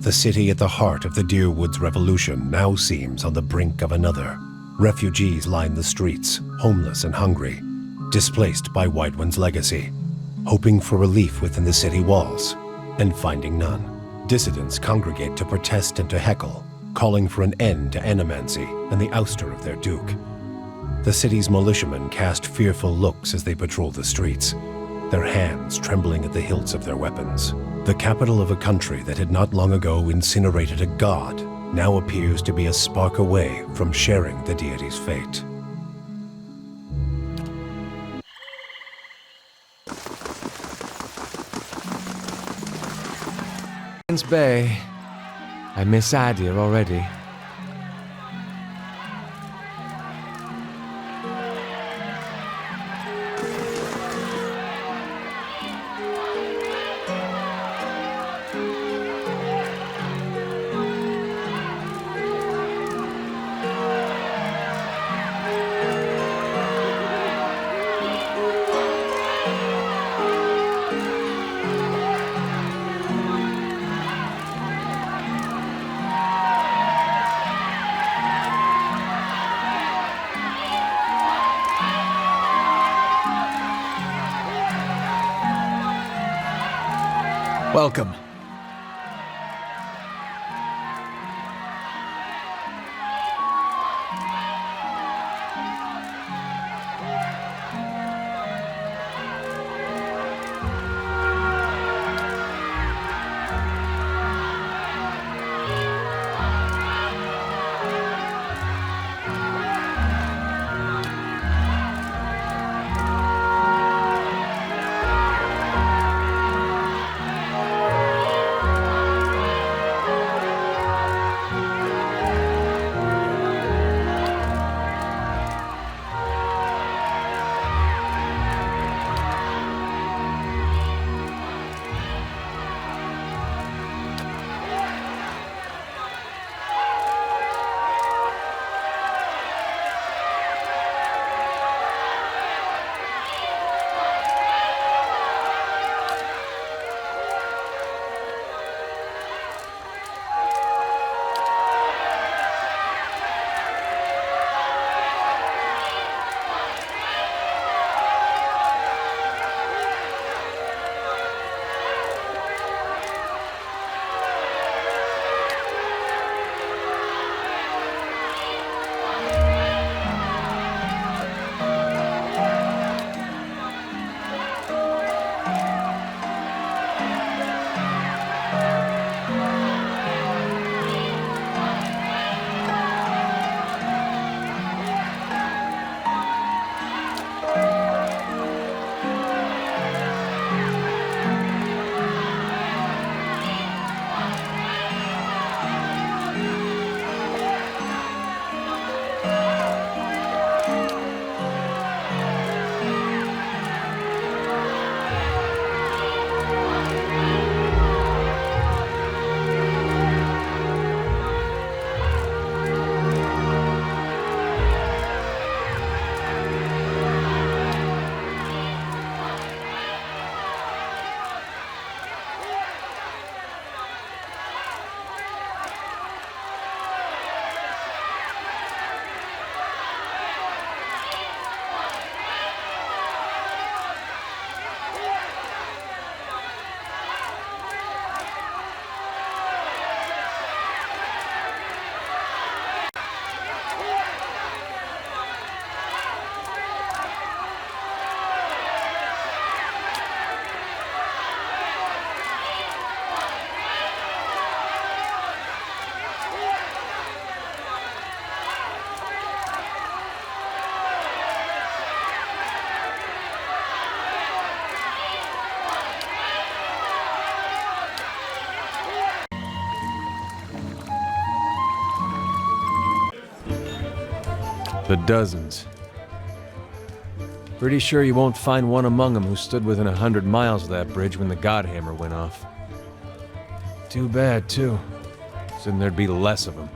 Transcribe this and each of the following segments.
The city at the heart of the Deerwoods Revolution now seems on the brink of another. Refugees line the streets, homeless and hungry, displaced by Whitewind's legacy, hoping for relief within the city walls, and finding none. Dissidents congregate to protest and to heckle, calling for an end to animancy and the ouster of their duke. The city's militiamen cast fearful looks as they patrol the streets, their hands trembling at the hilts of their weapons. The capital of a country that had not long ago incinerated a god now appears to be a spark away from sharing the deity's fate. Bay. I miss Adir already. Welcome. The dozens. Pretty sure you won't find one among them who stood within 100 miles of that bridge when the Godhammer went off. Too bad, too. Soon there'd be less of them.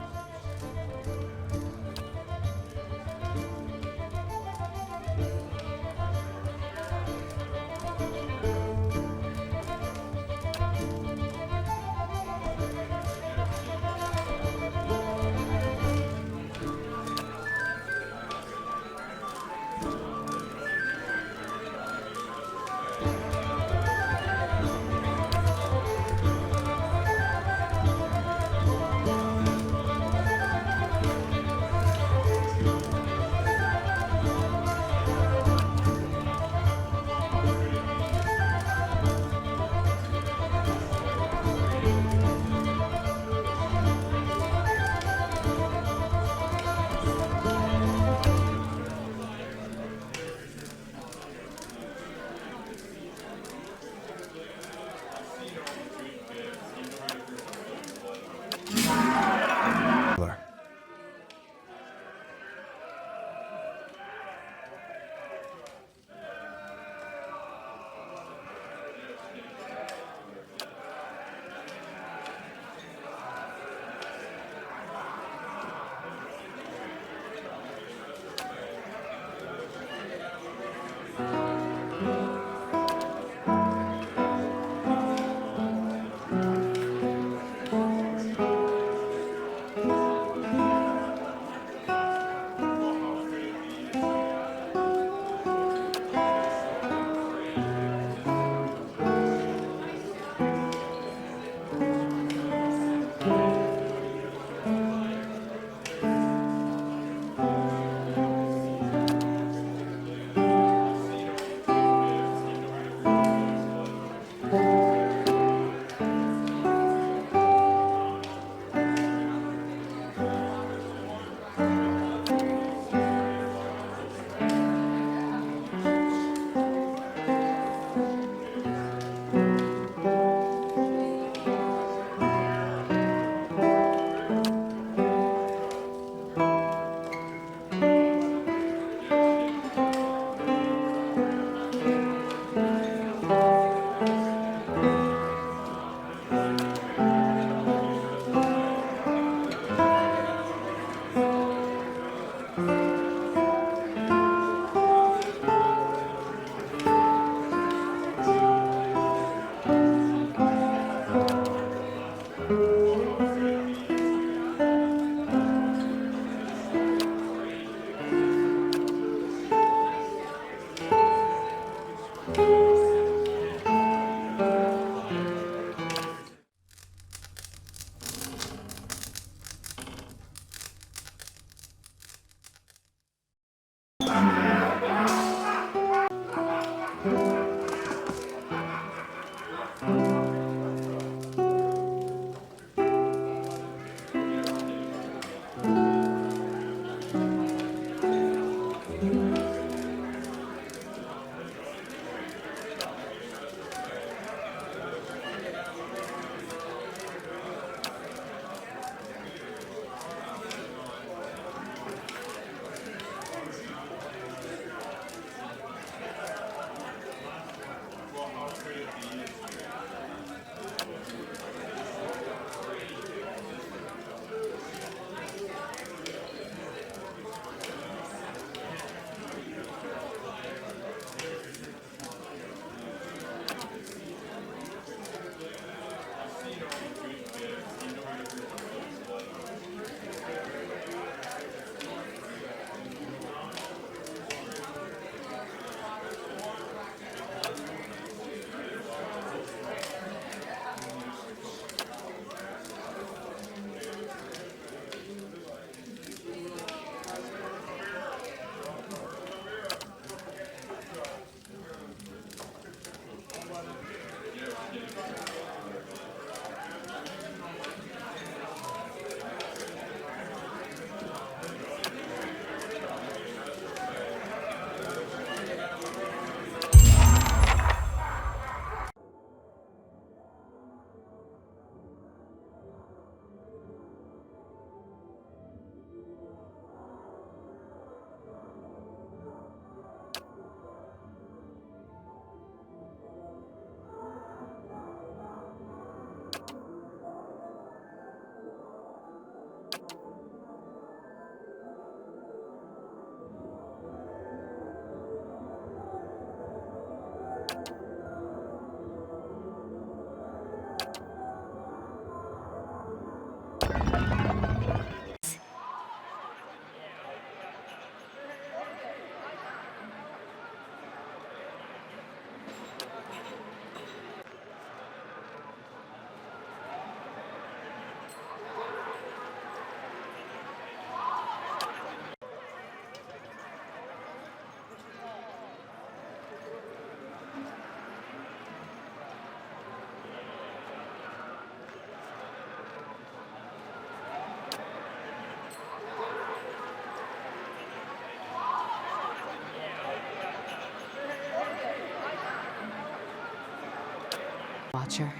Watcher.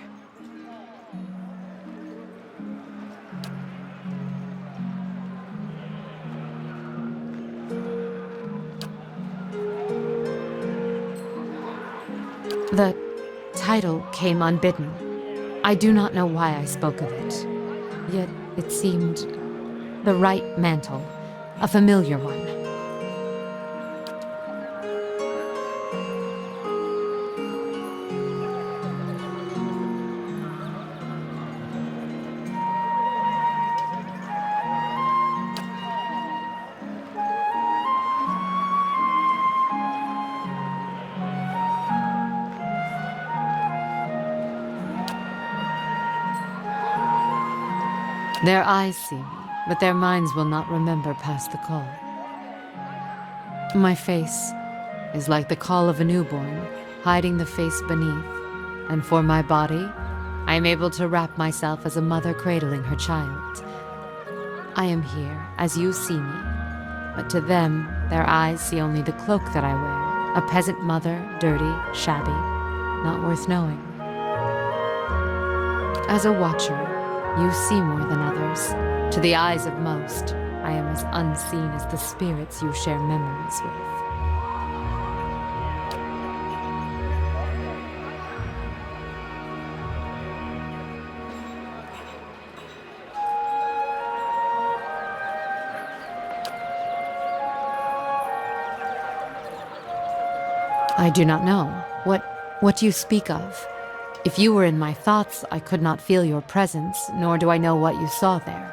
The title came unbidden. I do not know why I spoke of it. Yet it seemed the right mantle, a familiar one. Their eyes see me, but their minds will not remember past the call. My face is like the call of a newborn, hiding the face beneath. And for my body, I am able to wrap myself as a mother cradling her child. I am here, as you see me, but to them, their eyes see only the cloak that I wear, a peasant mother, dirty, shabby, not worth knowing. As a watcher, you see more than others. To the eyes of most, I am as unseen as the spirits you share memories with. I do not know. What do you speak of? If you were in my thoughts, I could not feel your presence, nor do I know what you saw there.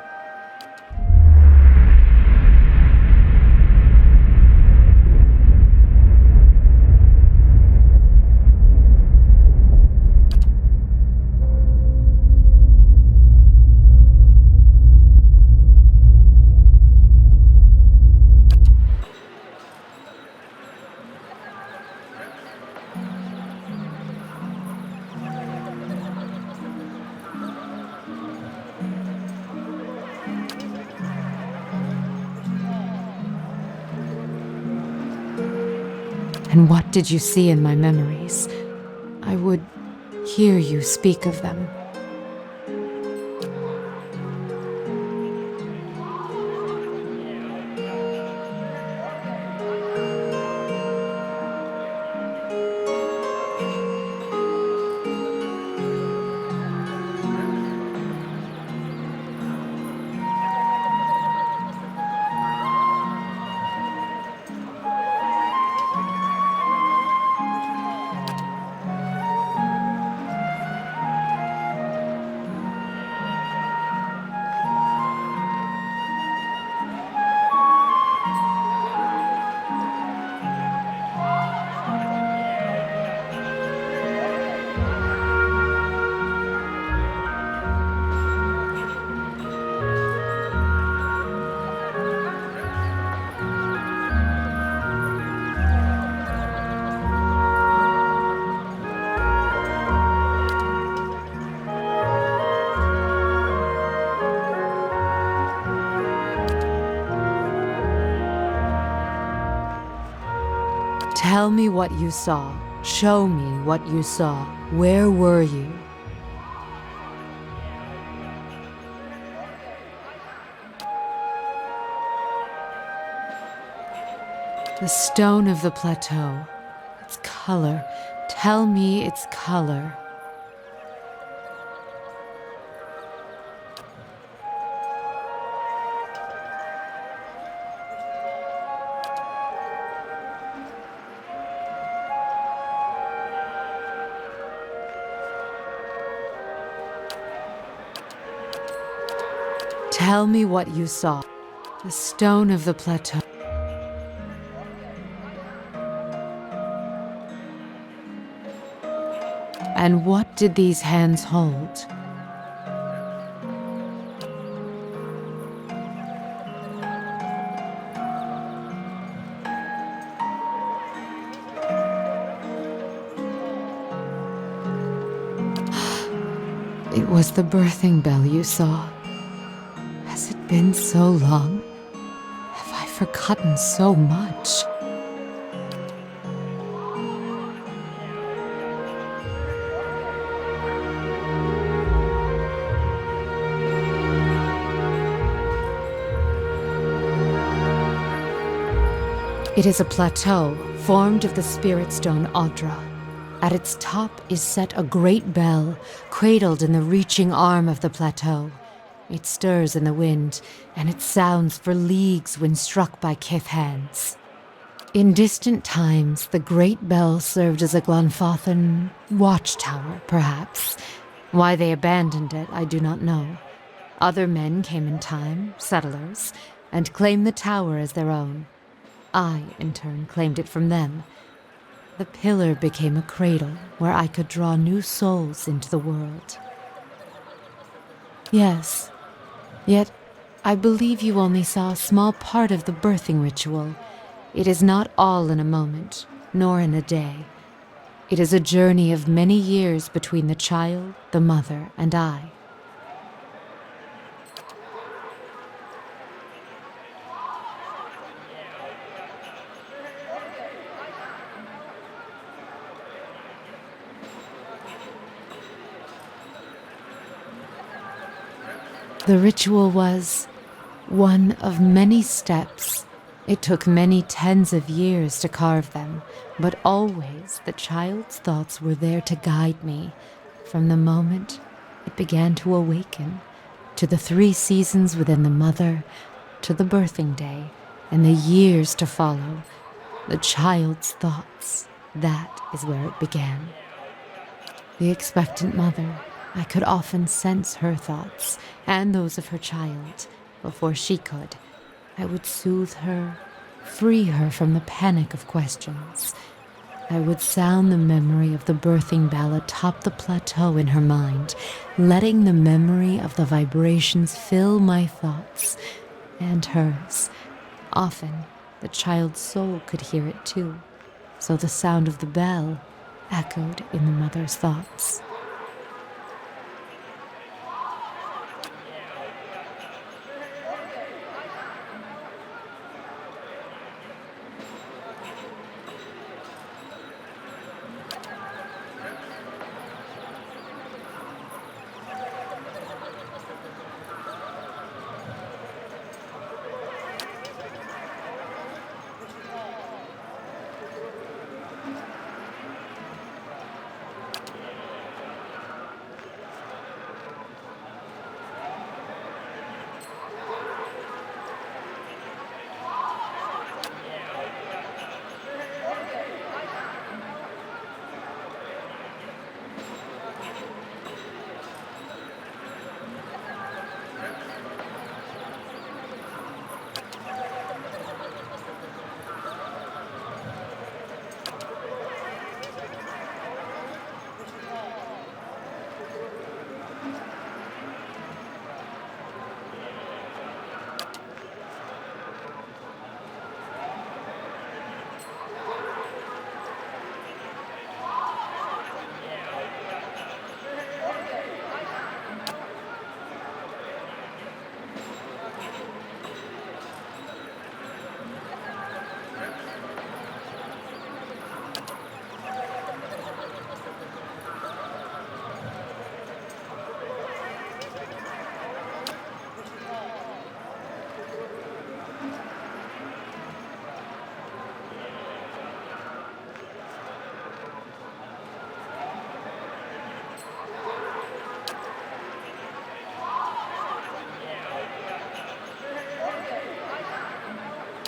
And what did you see in my memories? I would hear you speak of them. Tell me what you saw. Show me what you saw. Where were you? The stone of the plateau. Its color. Tell me its color. Tell me what you saw. The stone of the plateau. And what did these hands hold? It was the birthing bell you saw. Has it been so long? Have I forgotten so much? It is a plateau formed of the spirit stone Audra. At its top is set a great bell, cradled in the reaching arm of the plateau. It stirs in the wind, and it sounds for leagues when struck by kith hands. In distant times, the great bell served as a Glanfathan watchtower, perhaps. Why they abandoned it, I do not know. Other men came in time, settlers, and claimed the tower as their own. I, in turn, claimed it from them. The pillar became a cradle where I could draw new souls into the world. Yes, Yet, I believe you only saw a small part of the birthing ritual. It is not all in a moment, nor in a day. It is a journey of many years between the child, the mother, and I. The ritual was one of many steps. It took many tens of years to carve them, but always the child's thoughts were there to guide me from the moment it began to awaken, to the 3 seasons within the mother, to the birthing day, and the years to follow. The child's thoughts, that is where it began. The expectant mother, I could often sense her thoughts, and those of her child, before she could. I would soothe her, free her from the panic of questions. I would sound the memory of the birthing bell atop the plateau in her mind, letting the memory of the vibrations fill my thoughts and hers. Often, the child's soul could hear it too, so the sound of the bell echoed in the mother's thoughts.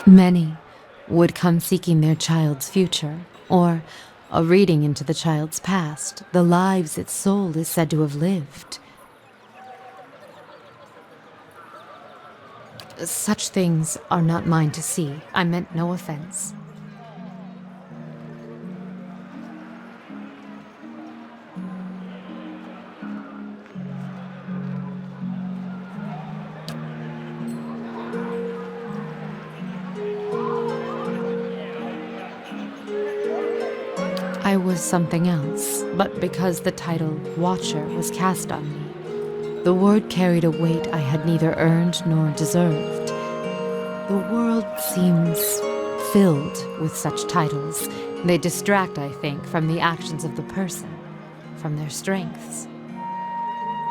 Many would come seeking their child's future, or a reading into the child's past, the lives its soul is said to have lived. Such things are not mine to see. I meant no offense. I was something else, but because the title Watcher was cast on me, the word carried a weight I had neither earned nor deserved. The world seems filled with such titles. They distract, I think, from the actions of the person, from their strengths.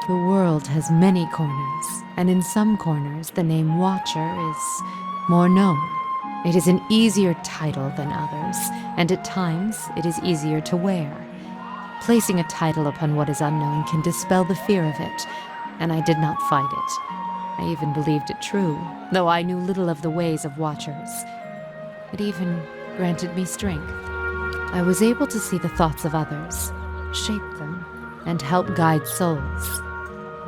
The world has many corners, and in some corners the name Watcher is more known. It is an easier title than others, and at times it is easier to wear. Placing a title upon what is unknown can dispel the fear of it, and I did not fight it. I even believed it true, though I knew little of the ways of Watchers. It even granted me strength. I was able to see the thoughts of others, shape them, and help guide souls.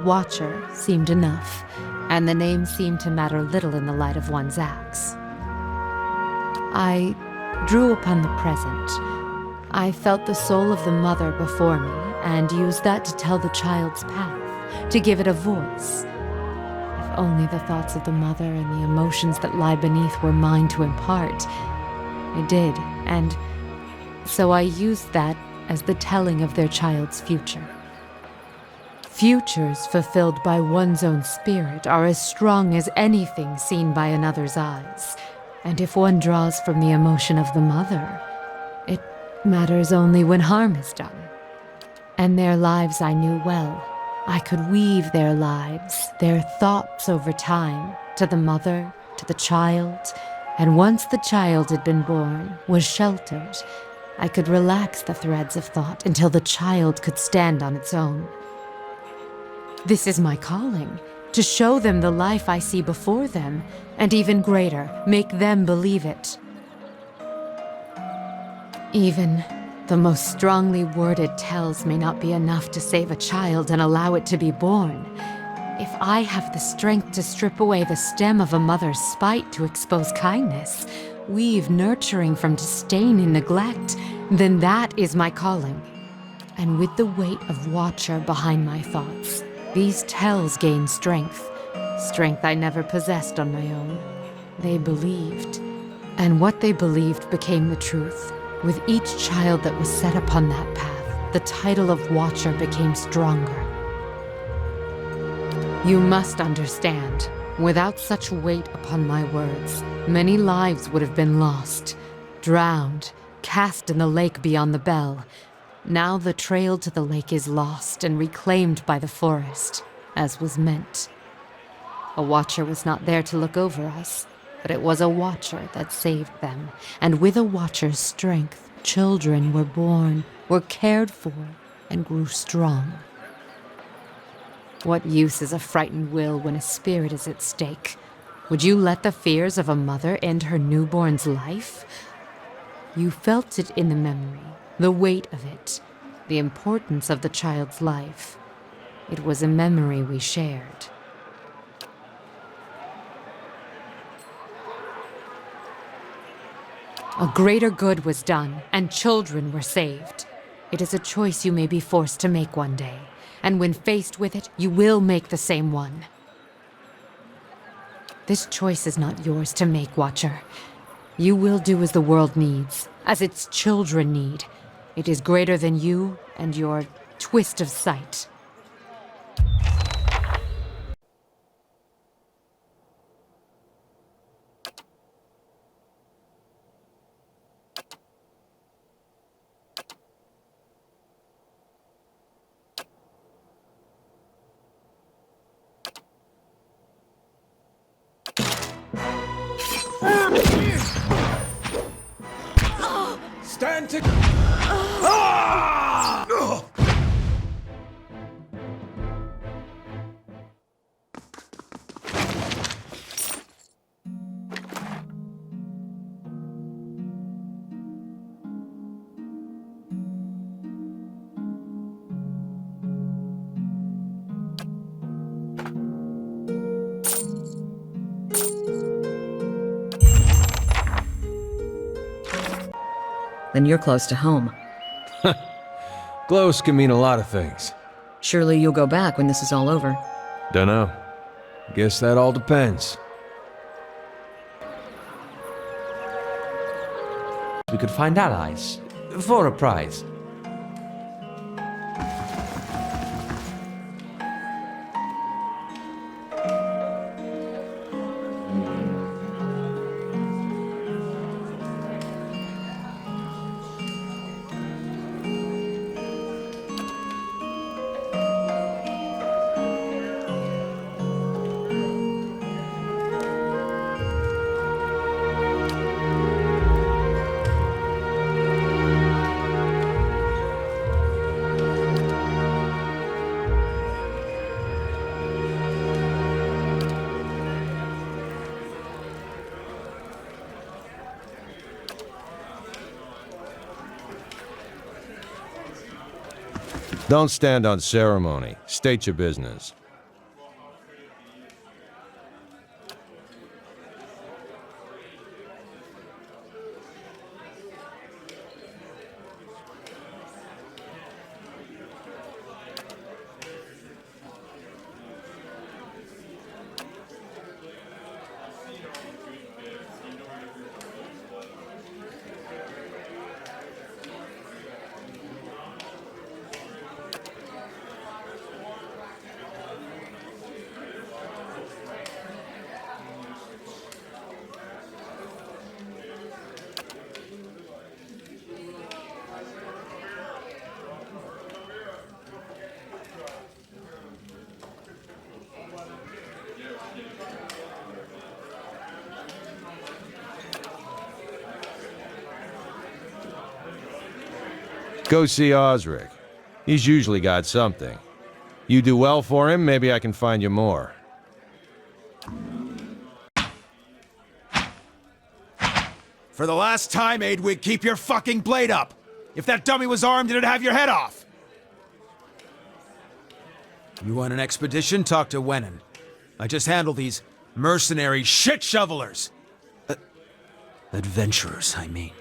Watcher seemed enough, and the name seemed to matter little in the light of one's acts. I drew upon the present. I felt the soul of the mother before me and used that to tell the child's path, to give it a voice. If only the thoughts of the mother and the emotions that lie beneath were mine to impart. I did, and so I used that as the telling of their child's future. Futures fulfilled by one's own spirit are as strong as anything seen by another's eyes, and if one draws from the emotion of the mother, it matters only when harm is done. And their lives I knew well. I could weave their lives, their thoughts over time, to the mother, to the child, and once the child had been born, was sheltered, I could relax the threads of thought until the child could stand on its own. This is my calling, to show them the life I see before them, and even greater, make them believe it. Even the most strongly worded tells may not be enough to save a child and allow it to be born. If I have the strength to strip away the stem of a mother's spite to expose kindness, weave nurturing from disdain and neglect, then that is my calling. And with the weight of Watcher behind my thoughts, these tells gain strength. Strength I never possessed on my own. They believed. And what they believed became the truth. With each child that was set upon that path, the title of Watcher became stronger. You must understand, without such weight upon my words, many lives would have been lost, drowned, cast in the lake beyond the bell. Now the trail to the lake is lost and reclaimed by the forest, as was meant. A Watcher was not there to look over us, but it was a Watcher that saved them, and with a Watcher's strength, children were born, were cared for, and grew strong. What use is a frightened will when a spirit is at stake? Would you let the fears of a mother end her newborn's life? You felt it in the memory, the weight of it, the importance of the child's life. It was a memory we shared. A greater good was done, and children were saved. It is a choice you may be forced to make one day, and when faced with it, you will make the same one. This choice is not yours to make, Watcher. You will do as the world needs, as its children need. It is greater than you and your twist of sight. Stand to... Then you're close to home. Close can mean a lot of things. Surely you'll go back when this is all over. Dunno. Guess that all depends. We could find allies. For a prize. Don't stand on ceremony. State your business. Go see Osric. He's usually got something. You do well for him, maybe I can find you more. For the last time, Aidwig, keep your fucking blade up! If that dummy was armed, it'd have your head off! You want an expedition? Talk to Wenin. I just handle these mercenary shit-shovelers! Adventurers, I mean.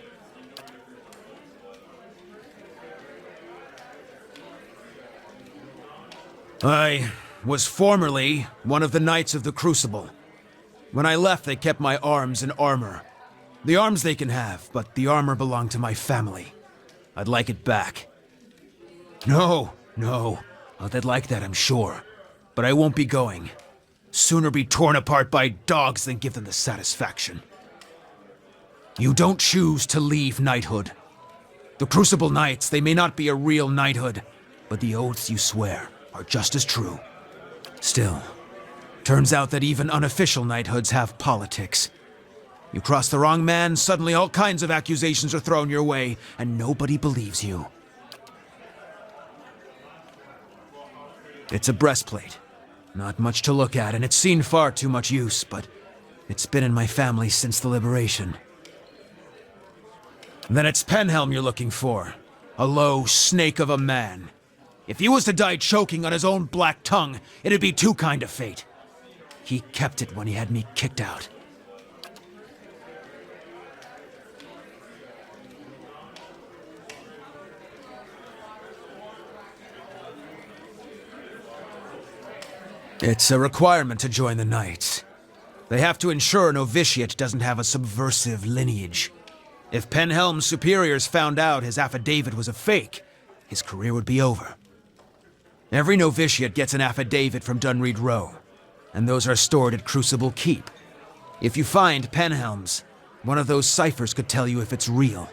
I was formerly one of the Knights of the Crucible. When I left, they kept my arms and armor. The arms they can have, but the armor belonged to my family. I'd like it back. No. Oh, they'd like that, I'm sure. But I won't be going. Sooner be torn apart by dogs than give them the satisfaction. You don't choose to leave knighthood. The Crucible Knights, they may not be a real knighthood, but the oaths you swear are just as true. Still, turns out that even unofficial knighthoods have politics. You cross the wrong man, suddenly all kinds of accusations are thrown your way, and nobody believes you. It's a breastplate. Not much to look at, and it's seen far too much use, but it's been in my family since the liberation. Then it's Penhelm you're looking for. A low snake of a man. If he was to die choking on his own black tongue, it'd be too kind a fate. He kept it when he had me kicked out. It's a requirement to join the Knights. They have to ensure a novitiate doesn't have a subversive lineage. If Penhelm's superiors found out his affidavit was a fake, his career would be over. Every novitiate gets an affidavit from Dunreed Row, and those are stored at Crucible Keep. If you find Penhelm's, one of those ciphers could tell you if it's real.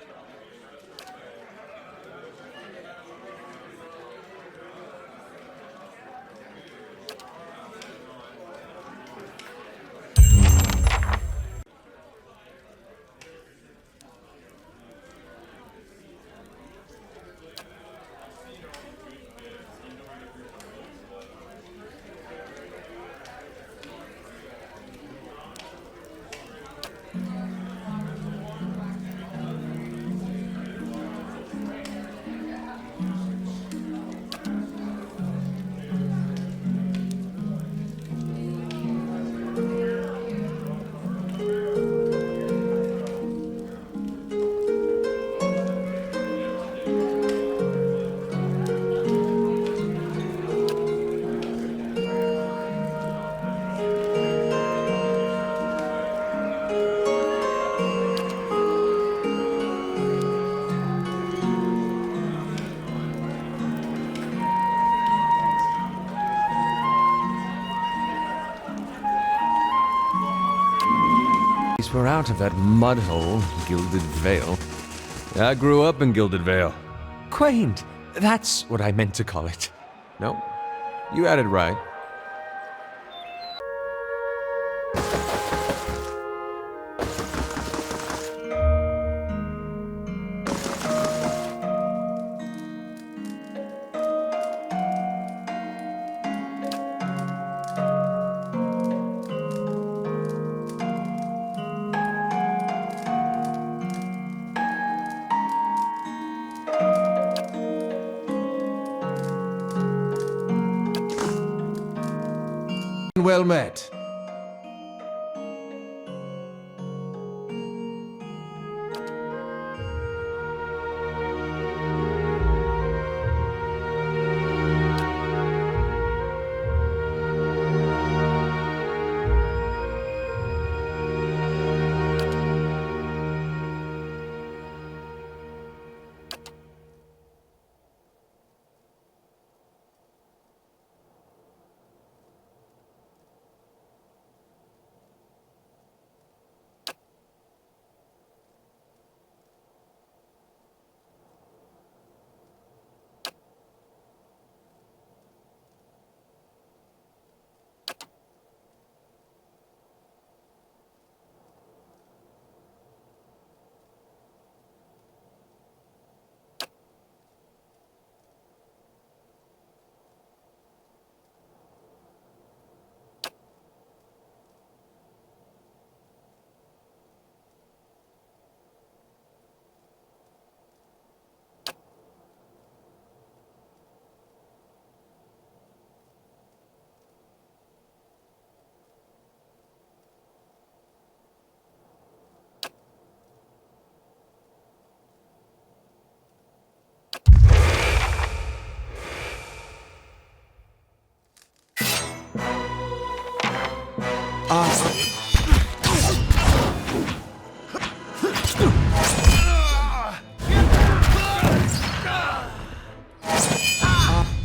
We're out of that mud hole, Gilded Vale. I grew up in Gilded Vale. Quaint! That's what I meant to call it. No, you had it right. Well met.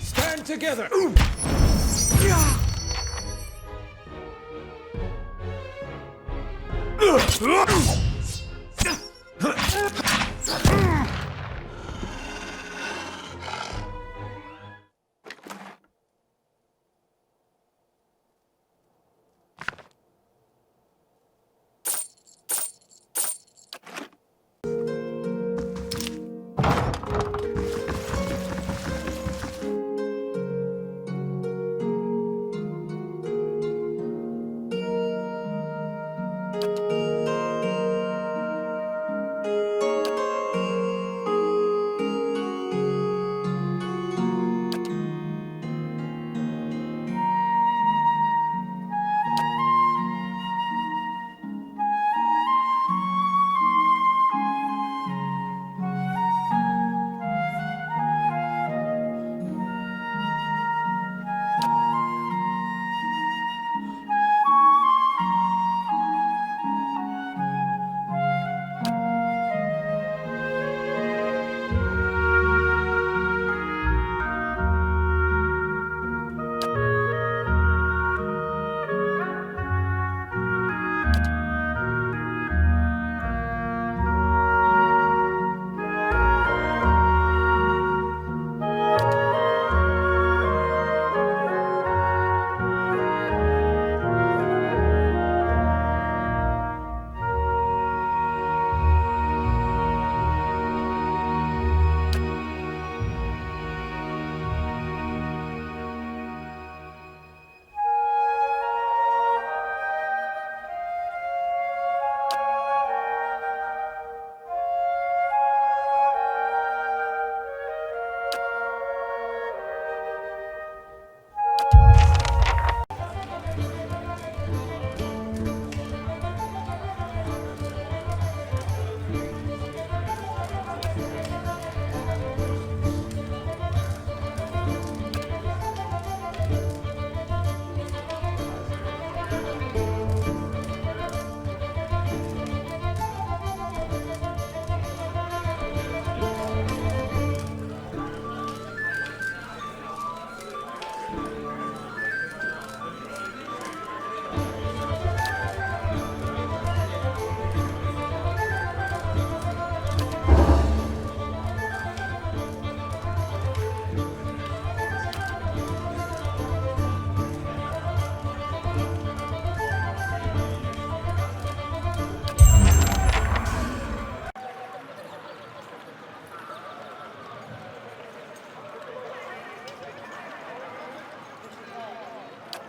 Stand together!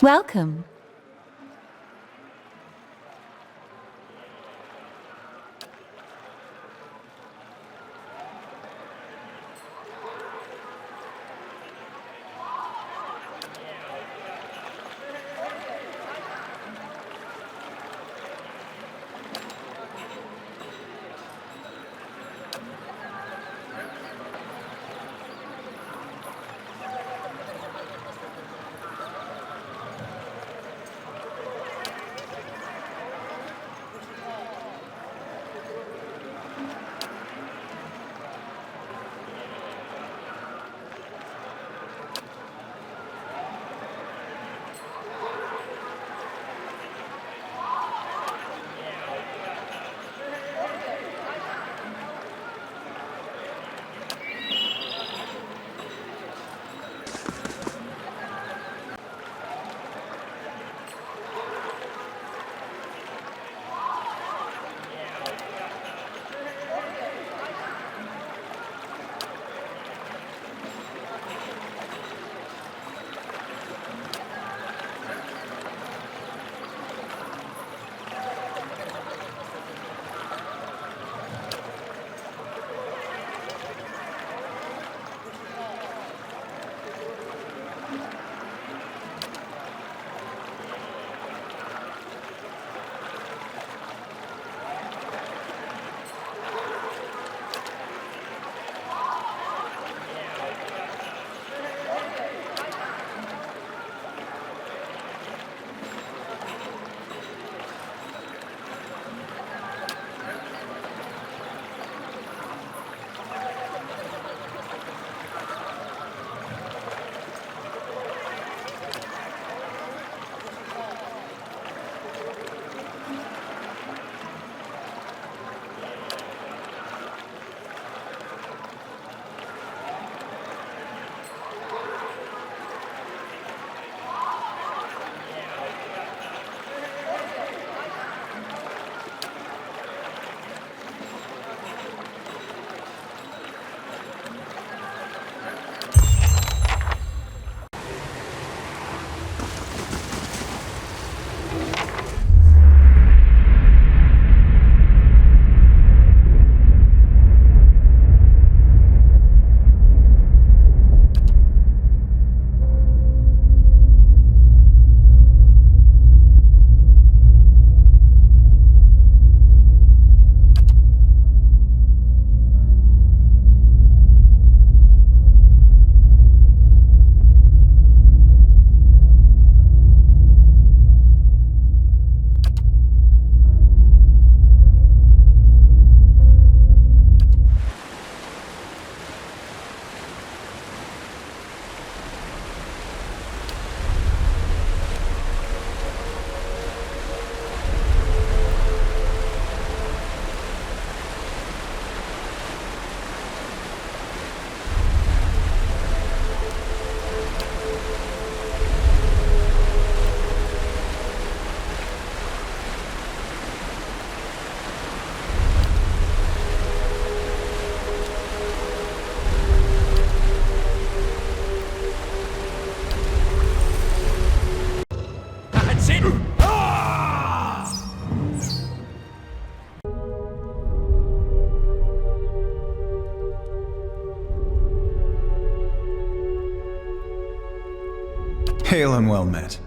Welcome. Hail and well met.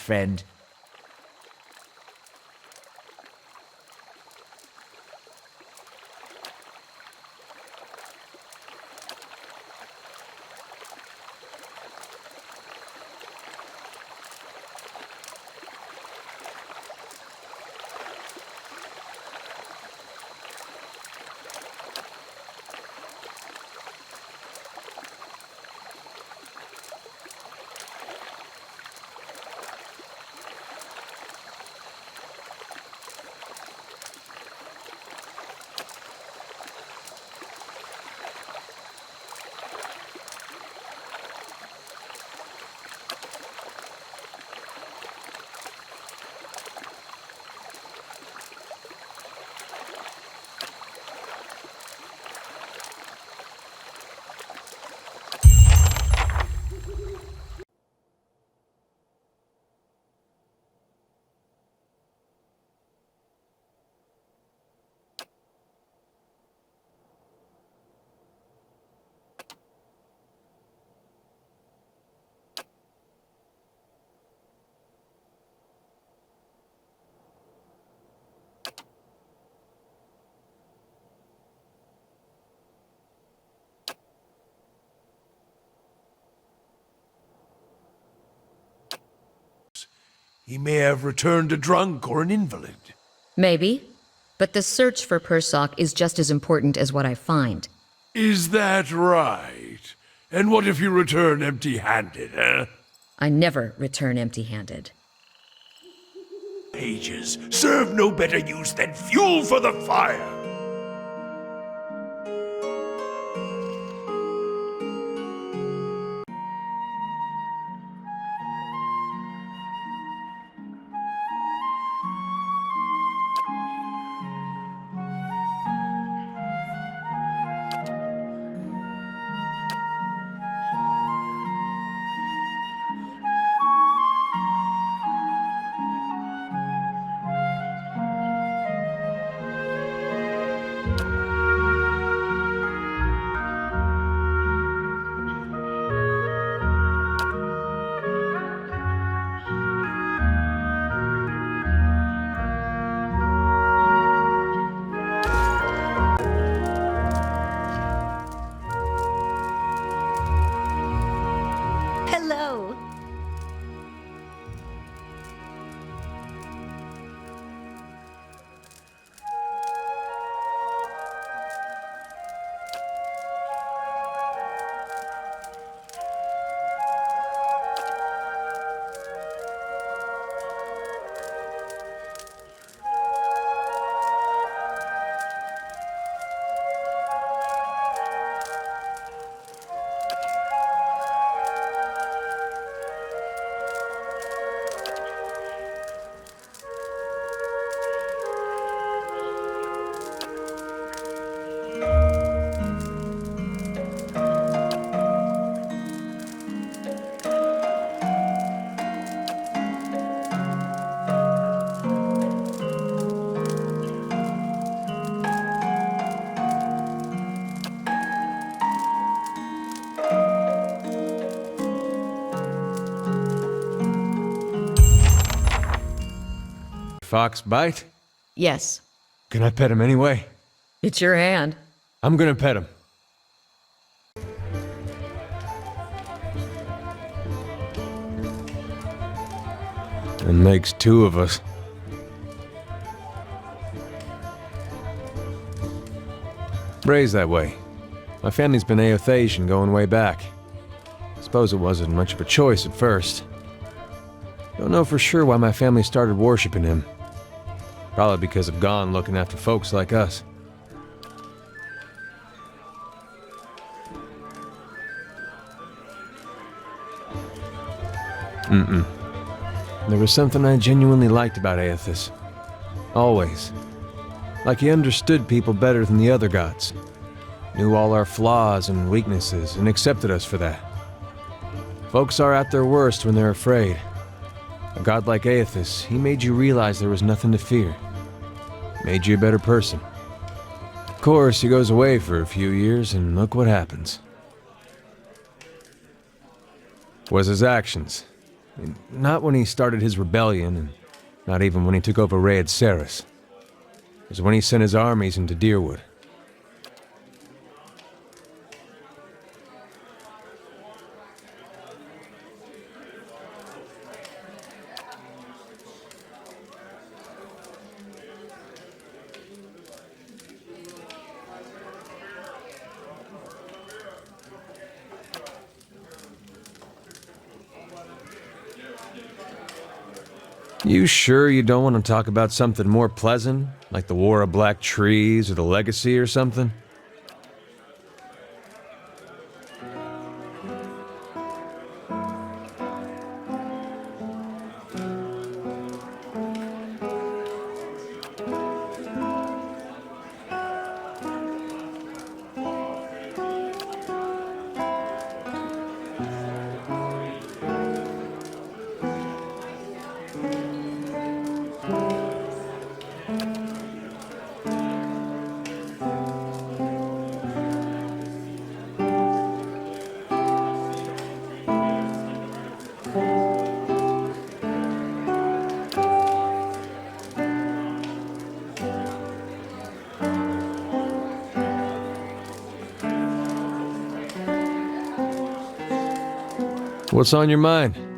Friend. He may have returned a drunk or an invalid. Maybe. But the search for Persock is just as important as what I find. Is that right? And what if you return empty-handed, eh? I never return empty-handed. Pages serve no better use than fuel for the fire. Hello. Fox bite? Yes. Can I pet him anyway? It's your hand. I'm gonna pet him. It makes two of us. Raised that way. My family's been Aothasian going way back. Suppose it wasn't much of a choice at first. Don't know for sure why my family started worshipping him. Probably because of Gon looking after folks like us. There was something I genuinely liked about Aethys. Always. Like he understood people better than the other gods. Knew all our flaws and weaknesses and accepted us for that. Folks are at their worst when they're afraid. A god like Aethys, he made you realize there was nothing to fear. Made you a better person. Of course, he goes away for a few years, and look what happens. Was his actions. Not when he started his rebellion, and not even when he took over Rhaed Saris. It was when he sent his armies into Dyrwood. You sure you don't want to talk about something more pleasant? Like the War of Black Trees or the Legacy or something? What's on your mind?